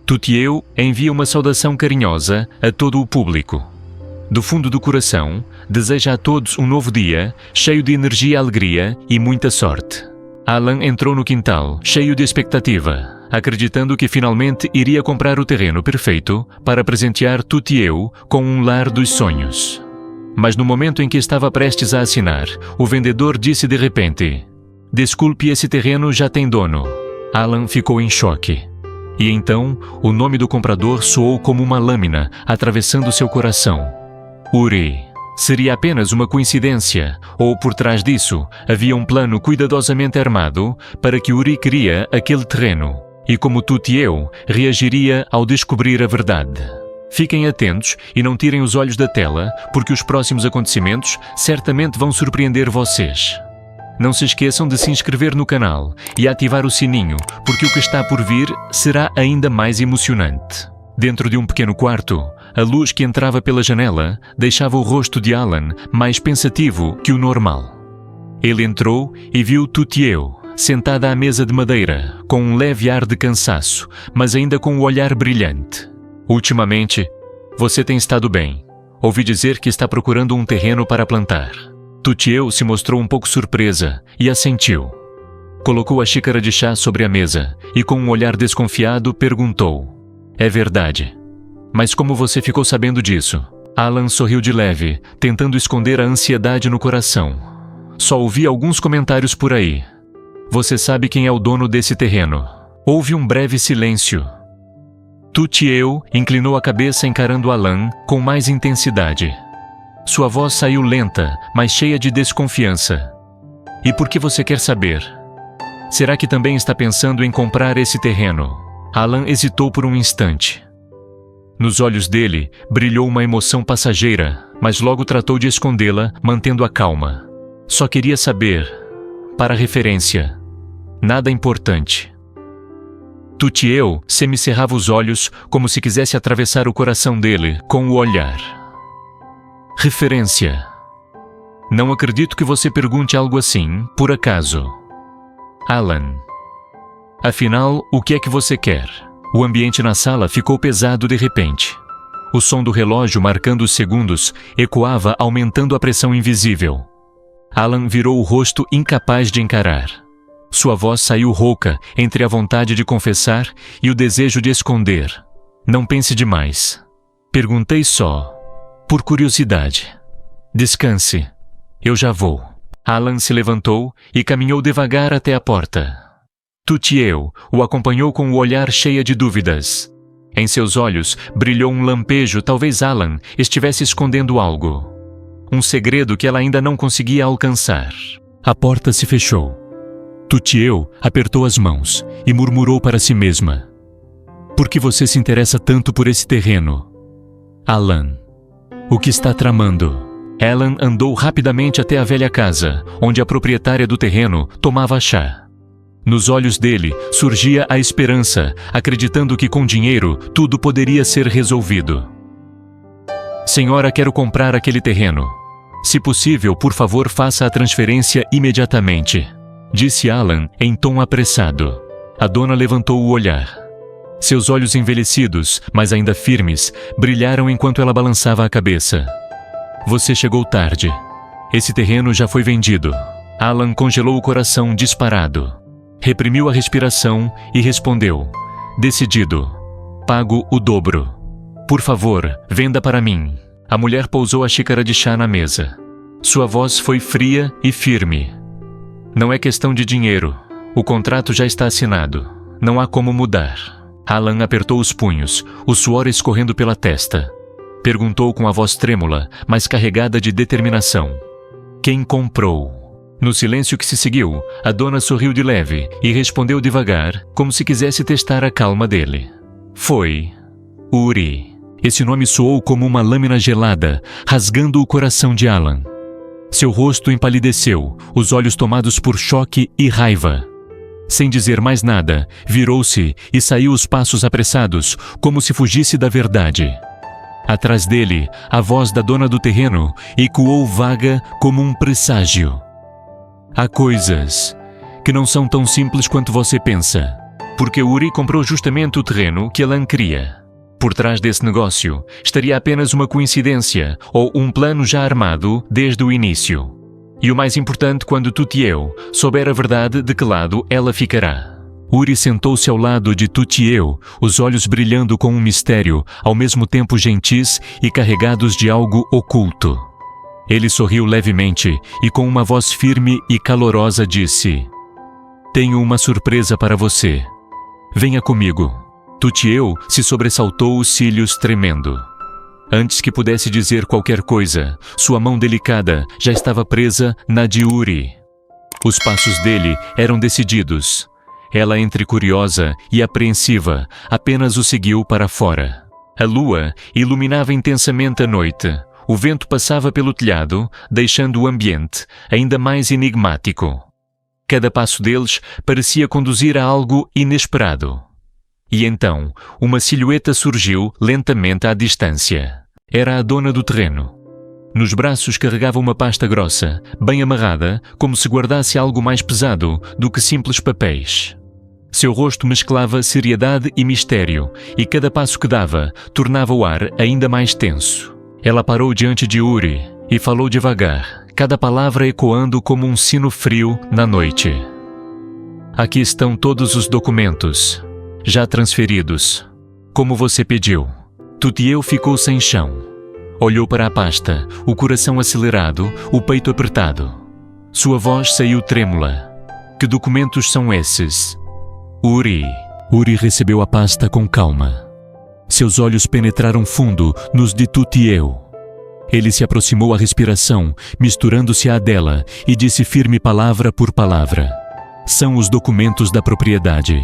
Tutieu envia uma saudação carinhosa a todo o público. Do fundo do coração, deseja a todos um novo dia, cheio de energia e alegria e muita sorte. Alan entrou no quintal, cheio de expectativa, acreditando que finalmente iria comprar o terreno perfeito para presentear Tutieu com um lar dos sonhos. Mas no momento em que estava prestes a assinar, o vendedor disse de repente: "Desculpe, esse terreno já tem dono." Alan ficou em choque. E então, o nome do comprador soou como uma lâmina, atravessando seu coração. Uri. Seria apenas uma coincidência, ou por trás disso, havia um plano cuidadosamente armado para que Uri queria aquele terreno, e como Tutieu reagiria ao descobrir a verdade. Fiquem atentos e não tirem os olhos da tela, porque os próximos acontecimentos certamente vão surpreender vocês. Não se esqueçam de se inscrever no canal e ativar o sininho, porque o que está por vir será ainda mais emocionante. Dentro de um pequeno quarto, a luz que entrava pela janela deixava o rosto de Alan mais pensativo que o normal. Ele entrou e viu Tutieu, sentada à mesa de madeira, com um leve ar de cansaço, mas ainda com o olhar brilhante. "Ultimamente, você tem estado bem. Ouvi dizer que está procurando um terreno para plantar." Tutieu se mostrou um pouco surpresa e assentiu. Colocou a xícara de chá sobre a mesa e, com um olhar desconfiado, perguntou: "É verdade. Mas como você ficou sabendo disso?" Alan sorriu de leve, tentando esconder a ansiedade no coração. "Só ouvi alguns comentários por aí. Você sabe quem é o dono desse terreno?" Houve um breve silêncio. Tutieu inclinou a cabeça encarando Alan com mais intensidade. Sua voz saiu lenta, mas cheia de desconfiança. "E por que você quer saber? Será que também está pensando em comprar esse terreno?" Alan hesitou por um instante. Nos olhos dele brilhou uma emoção passageira, mas logo tratou de escondê-la, mantendo a calma. "Só queria saber, para referência, nada importante." Tutieu semicerrava os olhos como se quisesse atravessar o coração dele com o olhar. "Referência. Não acredito que você pergunte algo assim, por acaso." "Alan, afinal, o que é que você quer?" O ambiente na sala ficou pesado de repente. O som do relógio marcando os segundos ecoava, aumentando a pressão invisível. Alan virou o rosto incapaz de encarar. Sua voz saiu rouca entre a vontade de confessar e o desejo de esconder. "Não pense demais. Perguntei só, por curiosidade. Descanse. Eu já vou." Alan se levantou e caminhou devagar até a porta. Tutieu o acompanhou com o olhar cheio de dúvidas. Em seus olhos brilhou um lampejo, talvez Alan estivesse escondendo algo. Um segredo que ela ainda não conseguia alcançar. A porta se fechou. Tutieu apertou as mãos e murmurou para si mesma: "Por que você se interessa tanto por esse terreno? Alan, o que está tramando?" Alan andou rapidamente até a velha casa, onde a proprietária do terreno tomava chá. Nos olhos dele surgia a esperança, acreditando que com dinheiro tudo poderia ser resolvido. "Senhora, quero comprar aquele terreno. Se possível, por favor, faça a transferência imediatamente", disse Alan em tom apressado. A dona levantou o olhar. Seus olhos envelhecidos, mas ainda firmes, brilharam enquanto ela balançava a cabeça. "Você chegou tarde. Esse terreno já foi vendido." Alan congelou o coração disparado. Reprimiu a respiração e respondeu, decidido: "Pago o dobro. Por favor, venda para mim." A mulher pousou a xícara de chá na mesa. Sua voz foi fria e firme. "Não é questão de dinheiro. O contrato já está assinado. Não há como mudar." Alan apertou os punhos, o suor escorrendo pela testa. Perguntou com a voz trêmula, mas carregada de determinação: "Quem comprou?" No silêncio que se seguiu, a dona sorriu de leve e respondeu devagar, como se quisesse testar a calma dele: "Foi Uri." Esse nome soou como uma lâmina gelada, rasgando o coração de Alan. Seu rosto empalideceu, os olhos tomados por choque e raiva. Sem dizer mais nada, virou-se e saiu os passos apressados, como se fugisse da verdade. Atrás dele, a voz da dona do terreno ecoou vaga como um presságio: "Há coisas que não são tão simples quanto você pensa. porque Uri comprou justamente o terreno que Alan queria. Por trás desse negócio estaria apenas uma coincidência ou um plano já armado desde o início. E o mais importante, quando Tutieu souber a verdade, de que lado ela ficará. Uri sentou-se ao lado de Tutieu, os olhos brilhando com um mistério, ao mesmo tempo gentis e carregados de algo oculto. Ele sorriu levemente e com uma voz firme e calorosa disse: "Tenho uma surpresa para você. Venha comigo." Tutieu se sobressaltou, os cílios tremendo. Antes que pudesse dizer qualquer coisa, sua mão delicada já estava presa na de Uri. Os passos dele eram decididos. Ela, entre curiosa e apreensiva, apenas o seguiu para fora. A lua iluminava intensamente a noite. O vento passava pelo telhado, deixando o ambiente ainda mais enigmático. Cada passo deles parecia conduzir a algo inesperado. E então, uma silhueta surgiu lentamente à distância. Era a dona do terreno. Nos braços carregava uma pasta grossa, bem amarrada, como se guardasse algo mais pesado do que simples papéis. Seu rosto mesclava seriedade e mistério, e cada passo que dava tornava o ar ainda mais tenso. Ela parou diante de Uri e falou devagar, cada palavra ecoando como um sino frio na noite. "Aqui estão todos os documentos, já transferidos, como você pediu." Tutieu ficou sem chão. Olhou para a pasta, o coração acelerado, o peito apertado. Sua voz saiu trêmula. "Que documentos são esses?" "Uri." Uri recebeu a pasta com calma. Seus olhos penetraram fundo nos de Tutieu. Ele se aproximou à respiração, misturando-se à dela, e disse firme palavra por palavra: "São os documentos da propriedade.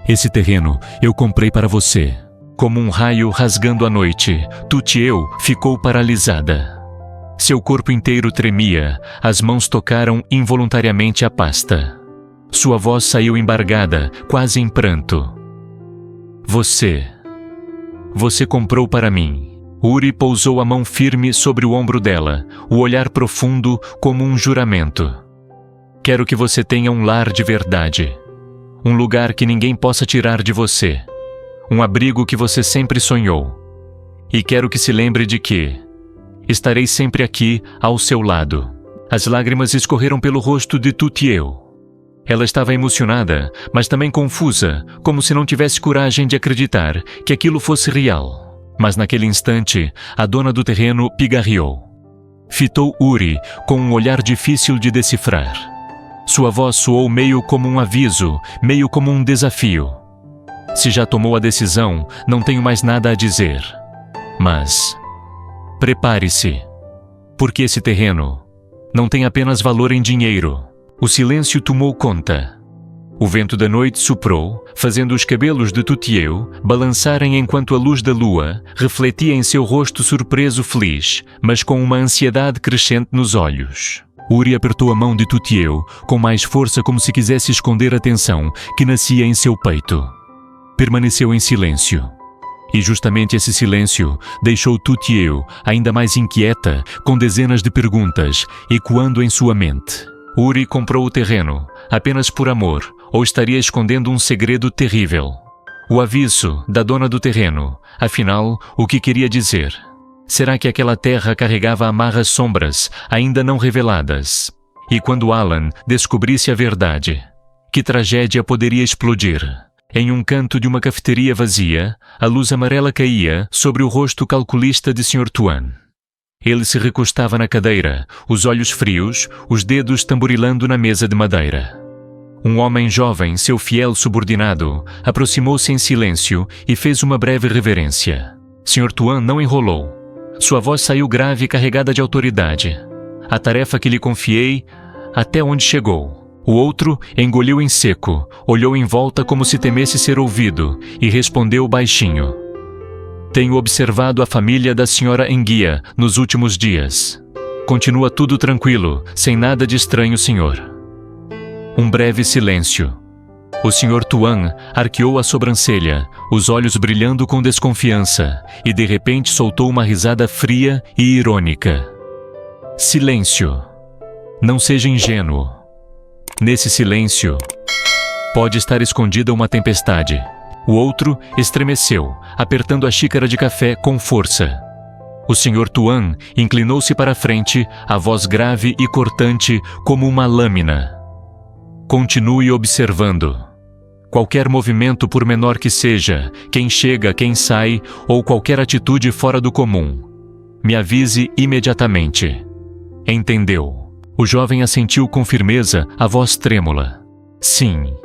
Esse terreno eu comprei para você." Como um raio rasgando a noite, Tutieu ficou paralisada. Seu corpo inteiro tremia, as mãos tocaram involuntariamente a pasta. Sua voz saiu embargada, quase em pranto. Você comprou para mim." Uri pousou a mão firme sobre o ombro dela, o olhar profundo como um juramento. "Quero que você tenha um lar de verdade. Um lugar que ninguém possa tirar de você. Um abrigo que você sempre sonhou. E quero que se lembre de que estarei sempre aqui ao seu lado." As lágrimas escorreram pelo rosto de Tutieu. Ela estava emocionada, mas também confusa, como se não tivesse coragem de acreditar que aquilo fosse real. Mas naquele instante, a dona do terreno pigarreou. Fitou Uri com um olhar difícil de decifrar. Sua voz soou meio como um aviso, meio como um desafio. "Se já tomou a decisão, não tenho mais nada a dizer. Mas prepare-se, porque esse terreno não tem apenas valor em dinheiro." O silêncio tomou conta. O vento da noite soprou, fazendo os cabelos de Tutieu balançarem enquanto a luz da lua refletia em seu rosto surpreso feliz, mas com uma ansiedade crescente nos olhos. Uri apertou a mão de Tutieu com mais força, como se quisesse esconder a tensão que nascia em seu peito. Permaneceu em silêncio. E justamente esse silêncio deixou Tutieu ainda mais inquieta, com dezenas de perguntas ecoando em sua mente. Uri comprou o terreno apenas por amor, ou estaria escondendo um segredo terrível? O aviso da dona do terreno, afinal, o que queria dizer? Será que aquela terra carregava amarras sombras ainda não reveladas? E quando Alan descobrisse a verdade, que tragédia poderia explodir? Em um canto de uma cafeteria vazia, a luz amarela caía sobre o rosto calculista de Sr. Tuan. Ele se recostava na cadeira, os olhos frios, os dedos tamborilando na mesa de madeira. Um homem jovem, seu fiel subordinado, aproximou-se em silêncio e fez uma breve reverência. Sr. Tuan não enrolou. Sua voz saiu grave e carregada de autoridade. "A tarefa que lhe confiei, até onde chegou?" O outro engoliu em seco, olhou em volta como se temesse ser ouvido e respondeu baixinho: "Tenho observado a família da Sra. Enguia nos últimos dias. Continua tudo tranquilo, sem nada de estranho, senhor." Um breve silêncio. O Sr. Tuan arqueou a sobrancelha, os olhos brilhando com desconfiança, e de repente soltou uma risada fria e irônica. "Silêncio. Não seja ingênuo. Nesse silêncio, Pode estar escondida uma tempestade. O outro estremeceu, apertando a xícara de café com força. O Sr. Tuan inclinou-se para a frente, a voz grave e cortante como uma lâmina. Continue observando. Qualquer movimento, por menor que seja, quem chega, quem sai, ou qualquer atitude fora do comum, me avise imediatamente. Entendeu? O jovem assentiu com firmeza, a voz trêmula. Sim,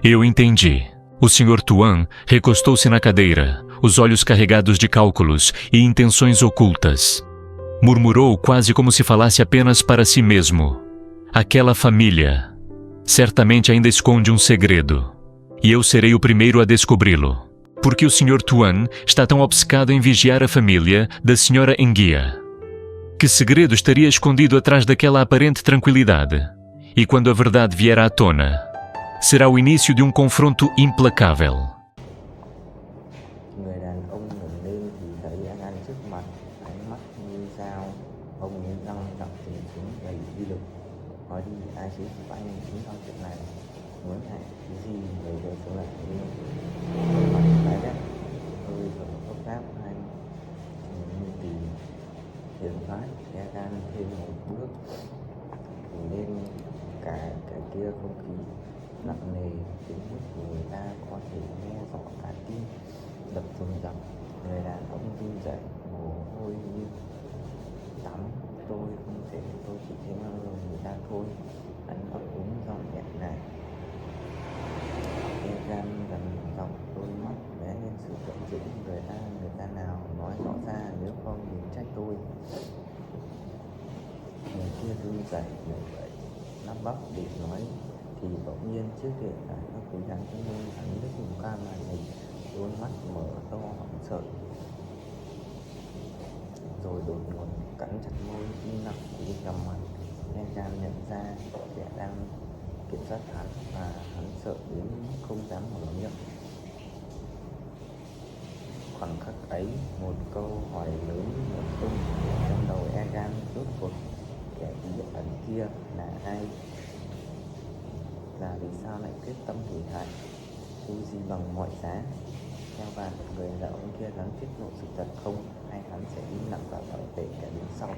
eu entendi. O Sr. Tuan recostou-se na cadeira, os olhos carregados de cálculos e intenções ocultas. Murmurou quase como se falasse apenas para si mesmo. Aquela família certamente ainda esconde um segredo. E eu serei o primeiro a descobri-lo. Porque o Sr. Tuan está tão obcecado em vigiar a família da Sra. Enguia. Que segredo estaria escondido atrás daquela aparente tranquilidade? E quando a verdade vier à tona, será o início de um confronto implacável. Người đàn ông ngẩng lên thì thấy An trước mặt, ánh mắt như dao, ông nghiến răng giọng trầm xuống đầy uy lực. Nói đi, ai chứ giúp anh chính trong chuyện này? Muốn hại cái gì người đều sống lại đi. Mặt tái đét, hơi thở gấp gáp anh như tìm hiểm thoát, An thêm một bước thì lên cả cái kia không khí nặng nề đến mức người ta có thể nghe rõ cả tim đập rùng rập. Người đàn ông run rẩy, mồ hôi như tắm. Tôi không thể, tôi chỉ thấy mang lời người ta thôi. Anh ấp úng giọng nhẹ này. Gan gần dòng đôi mắt lóe lên sự giận dữ. Người ta nào nói rõ ra, nếu không đừng trách tôi. Người kia run rẩy người vậy, lắp bắp định nói thì bỗng nhiên trước hiện tại nó cố gắng cái môi hắn nước dùng ca màn hình, đôi mắt mở to hoảng sợ, rồi đột ngột cắn chặt môi im lặng đi cầm mặt. Gan nhận ra kẻ đang kiểm soát hắn và hắn sợ đến không dám mở miệng. Khoảnh khắc ấy, một câu hỏi lớn nổ tung trong đầu Egan. Rốt cuộc kẻ bí ẩn kia là ai? Là vì sao lại quyết tâm hủy hại Uzi bằng mọi giá? Theo bạn, người đàn ông kia gắng tiết lộ sự thật không, hay hắn sẽ im lặng và bảo vệ kẻ đứng sau?